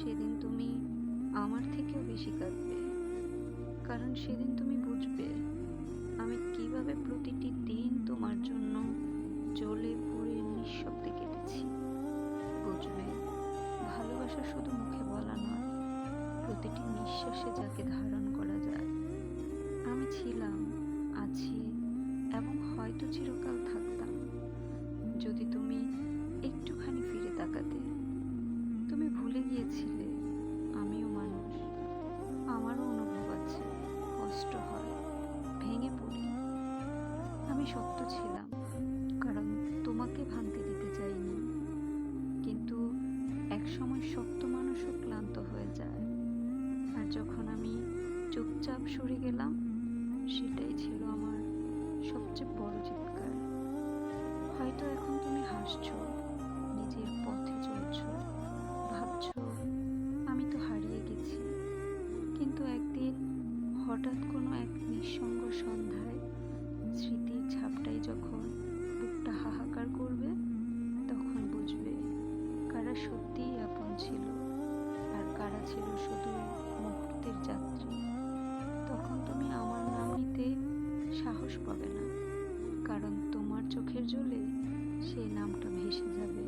সেদিন তুমি আমার থেকেও বেশি কাঁদবে। কারণ সেদিন তুমি বুঝবে আমি কিভাবে প্রতিটি দিন তোমার জন্য জ্বলে পুড়ে নিঃশব্দে কেটেছি। বুঝবে ভালোবাসা শুধু মুখে বলা নয়, প্রতিটি নিঃশ্বাসে যাকে ধারণ করা যায়। আমি ছিলাম, আছি এবং হয়তো চিরকাল থাকতাম যদি তুমি একটুখানি ফিরে তাকাতে। তুমি ভুলে গিয়েছিলে আমিও মানুষ, আমারও অনুভব আছে, কষ্ট হয়, ভেঙে পড়ি। আমি শক্ত ছিলাম কারণ তোমাকে ভাঙতে দিতে চাইনি। কিন্তু একসময় শক্ত মানুষও ক্লান্ত হয়ে যায়। আর যখন আমি চুপচাপ সরে গেলাম, সেটাই ছিল আমার সবচেয়ে বড় চিৎকার। হয়তো এখন তুমি হাসছো, নিজের পথে চলছো, ভাবছো আমি তো হারিয়ে গেছি। কিন্তু একদিন হঠাৎ কোনো এক নিঃসঙ্গ সন্ধ্যায় স্মৃতির ঝাপটাই যখন বুকটা হাহাকার করবে, তখন বুঝবে কারা সত্যিই আপন ছিল আর কারা ছিল শুধু মুহূর্তের যাত্রী। তখন তুমি আমার নাম নিতে সাহস পাবে না, কারণ তোমার চোখের জলে সেই নামটা ভেসে যাবে।